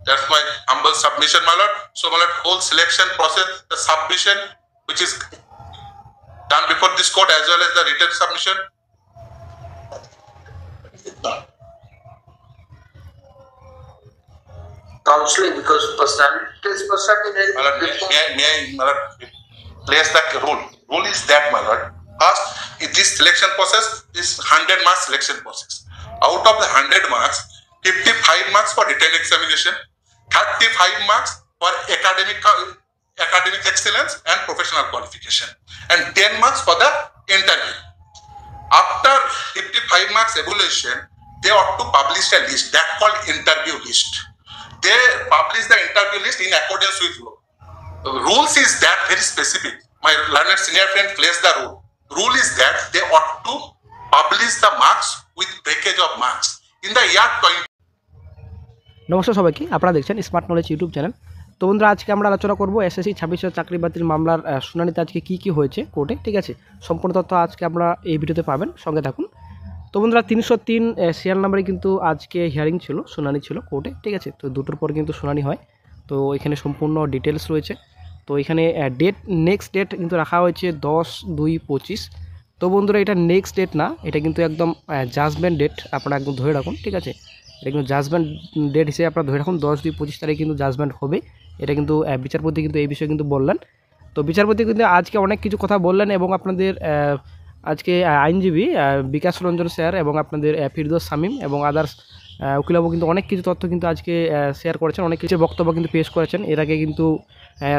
That's my humble submission, my lord. So, my lord, whole selection process, the submission which is done before this court as well as the written submission. Counseling, because personality is personality. My lord, may I, my lord, place the rule. Rule is that, my lord. First, in this selection process is 100 marks selection process. Out of the 100 marks, 55 marks for written examination, 35 marks for academic excellence and professional qualification, and 10 marks for the interview. After 55 marks evaluation, they ought to publish a list that called interview list. They publish the interview list in accordance with law. The rules is that very specific. My learned senior friend plays the rule. Rule is that they ought to publish the marks with breakage of marks in the year 20. নমস্কার সবাইকে, আপনারা দেখছেন smart knowledge YouTube channel. তো বন্ধুরা, আজকে আমরা আলোচনা করব এসএসসি 2600 চাকরি বাতিল মামলার শুনানিতে আজকে কি হয়েছে কোর্টে। ঠিক আছে, সম্পূর্ণ তথ্য আজকে আমরা এই ভিডিওতে পাবেন, সঙ্গে থাকুন। তো বন্ধুরা, 303 সিরিয়াল নাম্বারে কিন্তু আজকে হিয়ারিং ছিল, শুনানি ছিল কোর্টে। ঠিক আছে, তো দুটোর পর কিন্তু শুনানি হয়। তো এখানে সম্পূর্ণ ডিটেলস রয়েছে। তো এখানে নেক্সট ডেট কিন্তু রাখা হয়েছে 10/2/25। তো বন্ধুরা, এটা নেক্সট ডেট না, এটা কিন্তু একদম জাজমেন্ট ডেট আপনারা একদম ধরে রাখুন। ঠিক আছে, এটা কিন্তু জাজমেন্ট ডেট হিসেবে আপনারা ধরে রাখুন। 10/2/25 তারিখে কিন্তু জাজমেন্ট হবে। এটা কিন্তু বিচারপতি কিন্তু এই বিষয়ে কিন্তু বললেন। তো বিচারপতি কিন্তু আজকে অনেক কিছু কথা বললেন এবং আপনাদের আজকে আইনজীবী বিকাশ রঞ্জন স্যার এবং আপনাদের ফিরদৌস শামীম এবং আদার্স উকিলবাবু কিন্তু অনেক কিছু তথ্য কিন্তু আজকে শেয়ার করেছেন, অনেক কিছু বক্তব্য কিন্তু পেশ করেছেন। এর আগে কিন্তু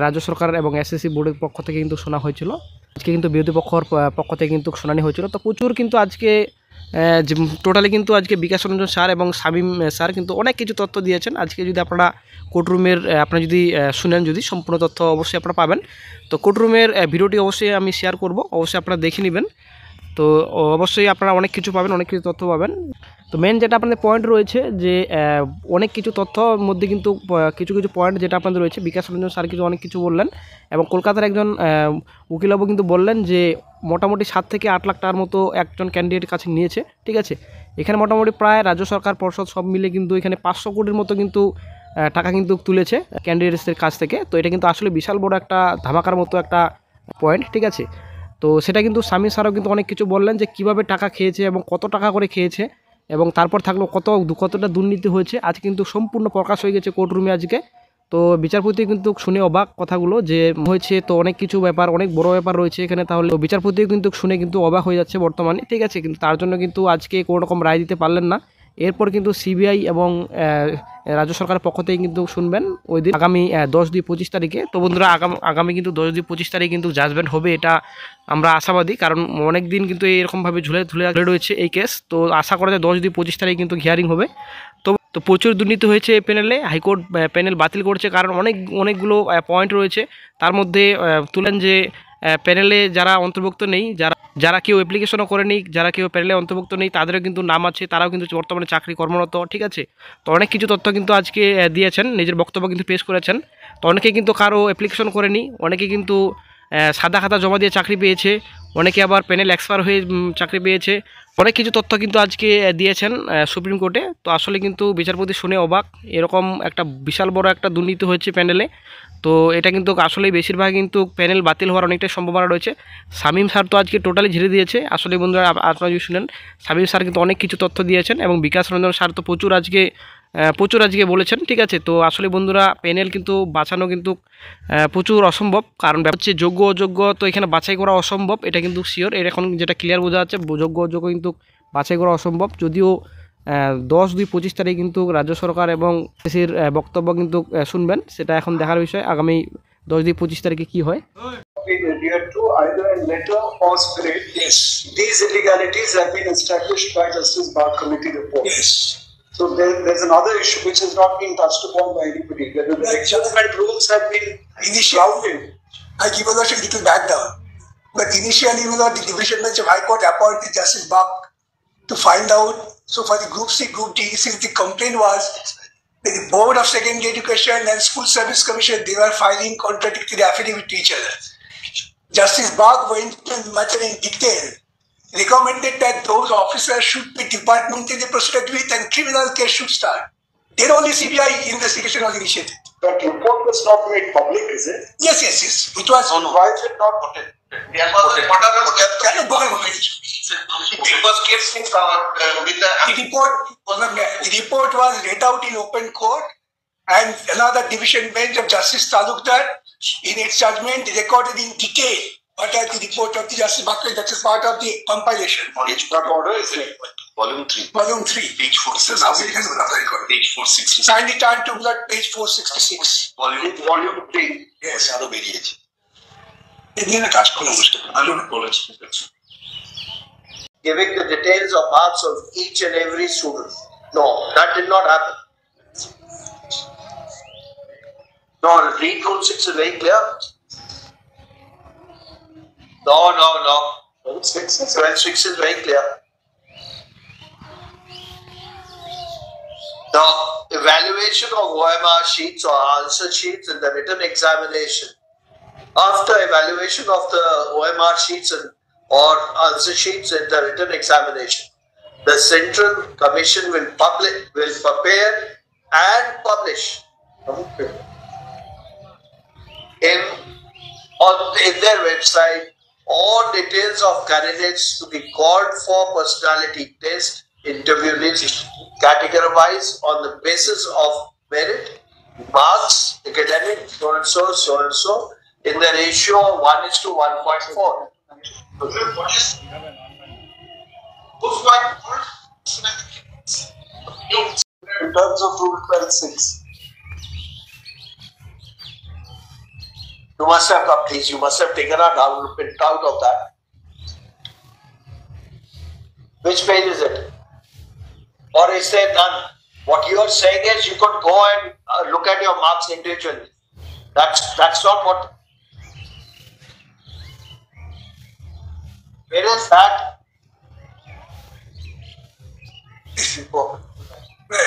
রাজ্য সরকার এবং এসএসসি বোর্ডের পক্ষ থেকে কিন্তু শোনা হয়েছিল। আজকে কিন্তু বিরোধী পক্ষ থেকে কিন্তু শুনানি হয়েছিল। তো প্রচুর কিন্তু আজকে টোটালি কিন্তু আজকে বিকাশ রঞ্জন স্যার এবং শামীম স্যার কিন্তু অনেক কিছু তথ্য দিয়েছেন। আজকে যদি আপনারা কোর্টরুমের আপনারা যদি শুনেন, যদি সম্পূর্ণ তথ্য অবশ্যই আপনারা পাবেন। তো কোর্টরুমের ভিডিওটি অবশ্যই আমি শেয়ার করব, অবশ্যই আপনারা দেখে নেবেন। তো অবশ্যই আপনারা অনেক কিছু পাবেন, অনেক কিছু তথ্য পাবেন। তো মেন যেটা আপনাদের পয়েন্ট রয়েছে যে অনেক কিছু তথ্যর মধ্যে কিন্তু কিছু পয়েন্ট যেটা আপনাদের রয়েছে, বিকাশ রঞ্জন স্যার কিন্তু অনেক কিছু বললেন এবং কলকাতার একজন উকিলবাবু কিন্তু বললেন যে মোটামুটি 7 থেকে 8 লাখ টাকার মতো একজন ক্যান্ডিডেটের কাছে নিয়েছে। ঠিক আছে, এখানে মোটামুটি প্রায় রাজ্য সরকার পর্ষদ সব মিলে কিন্তু এখানে 500 কোটির মতো কিন্তু টাকা কিন্তু তুলেছে ক্যান্ডিডেটসদের কাছ থেকে। তো এটা কিন্তু আসলে বিশাল বড় একটা ধামাকার মতো একটা পয়েন্ট। ঠিক আছে, তো সেটা কিন্তু শামীম স্যারও কিন্তু অনেক কিছু বললেন যে কীভাবে টাকা খেয়েছে এবং কত টাকা করে খেয়েছে এবং তারপর থাকলো কতটা দুর্নীতি হয়েছে। আজ কিন্তু সম্পূর্ণ প্রকাশ হয়ে গেছে কোর্টরুমে আজকে। তো বিচারপতি কিন্তু শুনে অবাক কথাগুলো যে হয়েছে। তো অনেক কিছু ব্যাপার, অনেক বড় ব্যাপার রয়েছে এখানে। তাহলে বিচারপতিও কিন্তু শুনে কিন্তু অবাক হয়ে যাচ্ছে বর্তমানে। ঠিক আছে, কিন্তু তার জন্য কিন্তু আজকে কোনো রকম রায় দিতে পারলেন না। এরপর কিন্তু সিবিআই এবং রাজ্য সরকারের পক্ষ থেকে কিন্তু শুনবেন ওই দিন আগামী 10/2/25 তারিখে। তো বন্ধুরা, আগামী কিন্তু 10/2/25 তারিখে কিন্তু জাজমেন্ট হবে, এটা আমরা আশাবাদী। কারণ অনেক দিন কিন্তু এরকমভাবে ঝুলে রয়েছে এই কেস। তো আশা করা যায় 10/2/25 তারিখে কিন্তু হিয়ারিং হবে। তো প্রচুর দুর্নীতি হয়েছে এই প্যানেলে, হাইকোর্ট প্যানেল বাতিল করছে কারণ অনেকগুলো পয়েন্ট রয়েছে। তার মধ্যে তুলেন যে প্যানেলে যারা অন্তর্ভুক্ত নেই, যারা কেউ অ্যাপ্লিকেশনও করেনি, যারা কেউ প্যানেলে অন্তর্ভুক্ত নেই, তাদেরও কিন্তু নাম আছে, তারাও কিন্তু বর্তমানে চাকরি কর্মরত। ঠিক আছে, তো অনেক কিছু তথ্য কিন্তু আজকে দিয়েছেন, নিজের বক্তব্য কিন্তু পেশ করেছেন। তো অনেকে কিন্তু কারো অ্যাপ্লিকেশন করেনি, অনেকে কিন্তু সাদা খাতা জমা দিয়ে চাকরি পেয়েছে, অনেকে আবার প্যানেল এক্সপায়ার হয়ে চাকরি পেয়েছে। অনেক কিছু তথ্য কিন্তু আজকে দিয়েছেন সুপ্রিম কোর্টে। তো আসলে কিন্তু বিচারপতি শুনে অবাক, এরকম একটা বিশাল বড় একটা দুর্নীতি হয়েছে প্যানেলে। তো এটা কিন্তু আসলেই বেশিরভাগ কিন্তু প্যানেল বাতিল হওয়ার অনেকটাই সম্ভাবনা রয়েছে। শামীম স্যার তো আজকে টোটালি ঝেড়ে দিয়েছে। আসলে বন্ধুরা, আপনারা যদি শুনেন, শামীম স্যার কিন্তু অনেক কিছু তথ্য দিয়েছেন এবং বিকাশ রঞ্জন স্যার তো প্রচুর আজকে বলেছেন। ঠিক আছে, তো আসলে বন্ধুরা, প্যানেল কিন্তু বাঁচানো কিন্তু প্রচুর অসম্ভব। কারণ ব্যাপার হচ্ছে যোগ্য অযোগ্য তো এখানে বাছাই করা অসম্ভব, এটা কিন্তু শিওর। এর এখন যেটা ক্লিয়ার বোঝা যাচ্ছে, যোগ্য অযোগ্য কিন্তু বাছাই করা অসম্ভব। যদিও 10/2/25 তারিখে কিন্তু রাজ্য সরকার এবং এসএসসির বক্তব্য কিন্তু শুনবেন, সেটা এখন দেখার বিষয় আগামী 10/2/25 তারিখে কি হয়। Adhere to either a letter or spirit. Yes. These illegalities have been established by Justice Bharg Committee report. Yes. So there's another issue which has not been touched upon by anybody. Whether the adjustment rules have been flouted. I give a little background. But initially, the Division Bench of High Court appointed Justice Bharg to find out. So for the Group C, Group D, since the complaint was that the Board of Secondary Education and School Service Commission, they were filing contradictory affidavit to each other. Justice Bharg went into the matter in detail, recommended that those officers should be departmentally proceeded with and criminal case should start. then only CBI investigation was initiated. That report was not made public, is it? Yes, yes, yes. It was. Why is it not put in? It was kept with The report was read out in open court, and another division bench of Justice Talukdar, in its judgment, recorded in detail what are the report of the Justice Bakri, that is part of the compilation. That order is it? Volume 3. Volume 3. Page 466. Page 466. Signed it on to page 466. Volume 3. Yes. আরো বেরিয়েছে। Giving the details of marks of each and every student. No, that did not happen. No, read rule 6 is very clear. No. 12.6 is very clear. The evaluation of OMR sheets or answer sheets in the written examination. After evaluation of the OMR sheets or answer sheets in the written examination, the Central Commission will prepare and publish in their website all details of candidates to be called for personality test, interview list, categorized on the basis of merit, marks, academic, so and so, in the ratio of 1:1.4. In terms of Rule 12.6. You must have got, please, you must have taken a print out of that. Which page is it? Or is there none? What you are saying is you could go and look at your marks individually. That's not what. Where is that?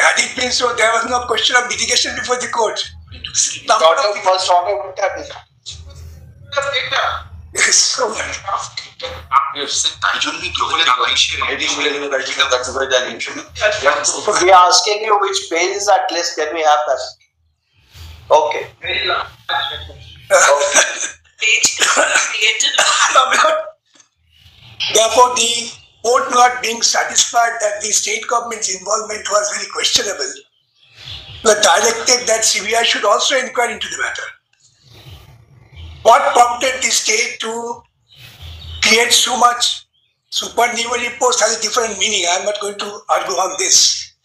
Had it been so, there was no question of mitigation before the court. First order, what that is. Yes, so We are asking you which page is that list. Can we have that? Okay. Therefore, the court not being satisfied that the state government's involvement was very questionable, were directed that CBI should also inquire into the matter. What prompted the state to create so much supernumerary post has a different meaning. I am not going to argue on this.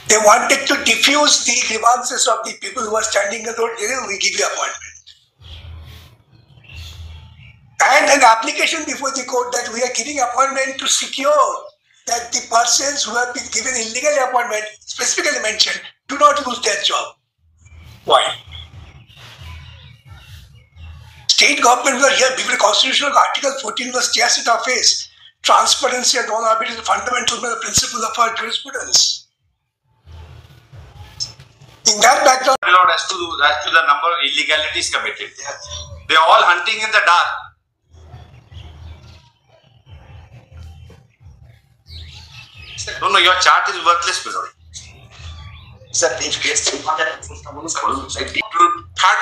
They wanted to diffuse the grievances of the people who were standing in the road. We give you appointment. And an application before the court that we are giving appointment to secure that the persons who have been given illegal appointment, specifically mentioned, do not lose their job. Why? State government were here before constitutional article 14 was stares at our face. Transparency and non-arbitration is a fundamental principle of our jurisprudence. In that background, as to the number of illegalities committed. They are all hunting in the dark. No, your chart is worthless, below. Third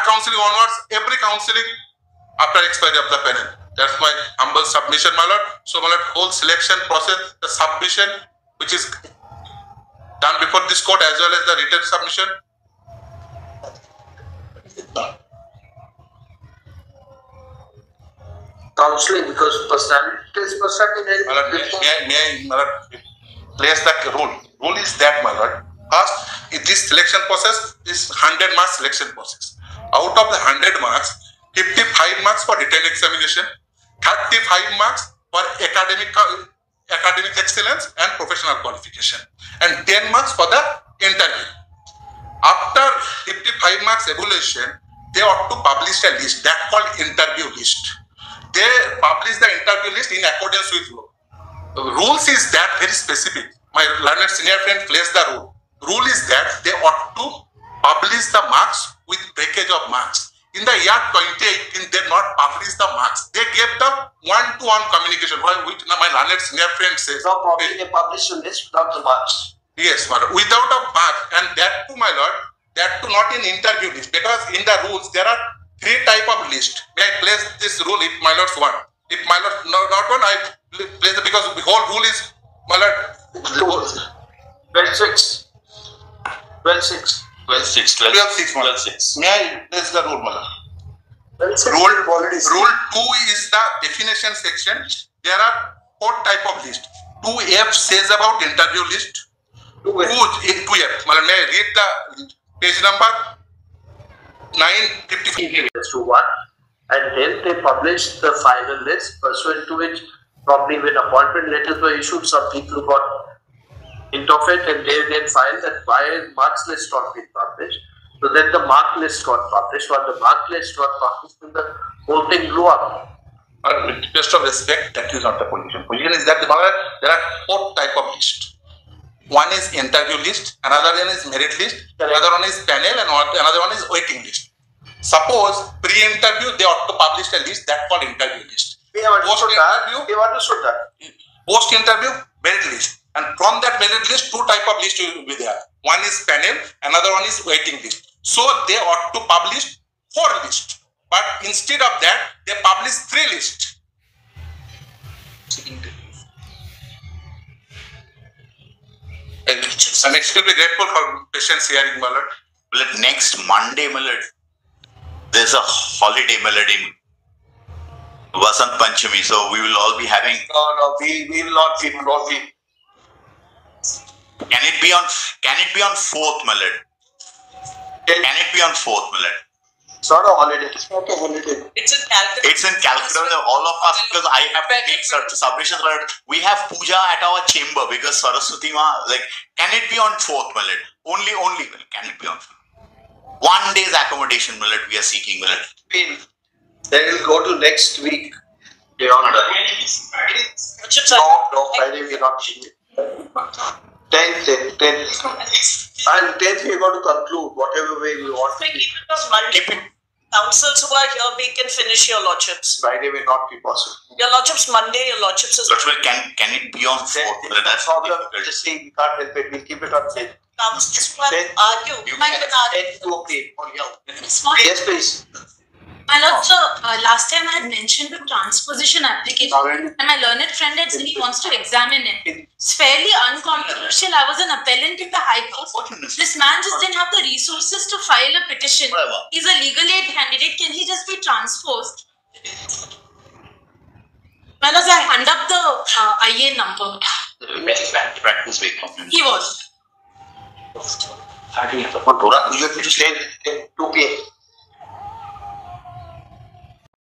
counseling onwards, every counseling after expiry of the panel. That's my humble submission, my lord. So, my lord, whole selection process, the submission, which is done before this court as well as the written submission. Counseling, because personality is personality. My lord, may I, my lord, place the rule. Rule is that, my lord. First, this selection process is 100 marks selection process. Out of the 100 marks, 55 marks for written examination, 35 marks for academic excellence and professional qualification, and 10 marks for the interview. After 55 marks evaluation, they ought to publish a list that called interview list. They publish the interview list in accordance with law. The rules is that very specific. My learned senior friend plays the rule. Rule is that they ought to publish the marks with breakage of marks. In the year 2018, they not publish the marks. They gave the one-to-one communication, which my learned senior friend says. No problem, they publish a list without the marks. Yes, my lord. Without a mark, and that too, my lord, that too not in interview list, because in the rules there are 3 type of list. May I place this rule if my lord's one? If my lord not one, I place it because the whole rule is, my lord. 12-6. 12-6. 12-6. 12-6, my lord. 12-6. May I place the rule, my lord? 12-6 Rule, we've already seen. rule 2 is the definition section. There are 4 type of list. 2F says about interview list. 2F. May I read the page number 955. To 1, and then they published the final list, pursuant to which probably when appointment letters were issued, some people got hint of it, and they then filed that why marks list not been published. So then the mark list got published. When the mark list got published, then the whole thing blew up. With best of respect, that is not the position. Position is that there are 4 type of list. One is interview list, another one is merit list, another one is panel, and another one is waiting list. Suppose pre-interview they ought to publish a list that called interview list. We have understood that. Post-interview, We have understood that. post-interview merit list, and from that merit list 2 type of list will be there. One is panel, another one is waiting list. So they ought to publish 4 lists, but instead of that they publish 3 lists. I'm extremely grateful for patience hearing, my lord. Well, next Monday, my lord, there's a holiday, my lord, in Vasant Panchami, so we will all be having. No, we will not be. Can it be on 4th, my lord? Can it be on 4th, my lord? It's not a holiday. It's not a holiday. It's in Calcutta. It's in Calcutta. All of us, because I have to take submissions, but we have puja at our chamber because Saraswati Ma, like, can it be on 4th, my lord? Only, can it be on 4th? 1 day's accommodation, my lord, we are seeking, my lord. Then we'll go to next week. No, Friday we are not seeing it. 10th. And 10th we are going to conclude whatever way we want to Keep be. it on Monday. Councils who are here, we can finish your lordships. Friday may not be possible. Your lordships Monday, your lordships is. Lordship, can it be on 4th? Well, that's no problem. difficult. Just see, we can't help it. We'll keep it on 10th. Councils who are Then argue. you Might can- argue. 10th to okay. It's not. Yes, please. My lord, sir, last time I had mentioned the transposition application, and my learned friend had said he wants to examine it. It's fairly uncontroversial. I was an appellant in the High Court. This man just didn't have the resources to file a petition. Whatever. He's a legal aid candidate. Can he just be transposed? My lord, I hand up the IA number. Practice week from him. He was. You have to stay 2 p.m.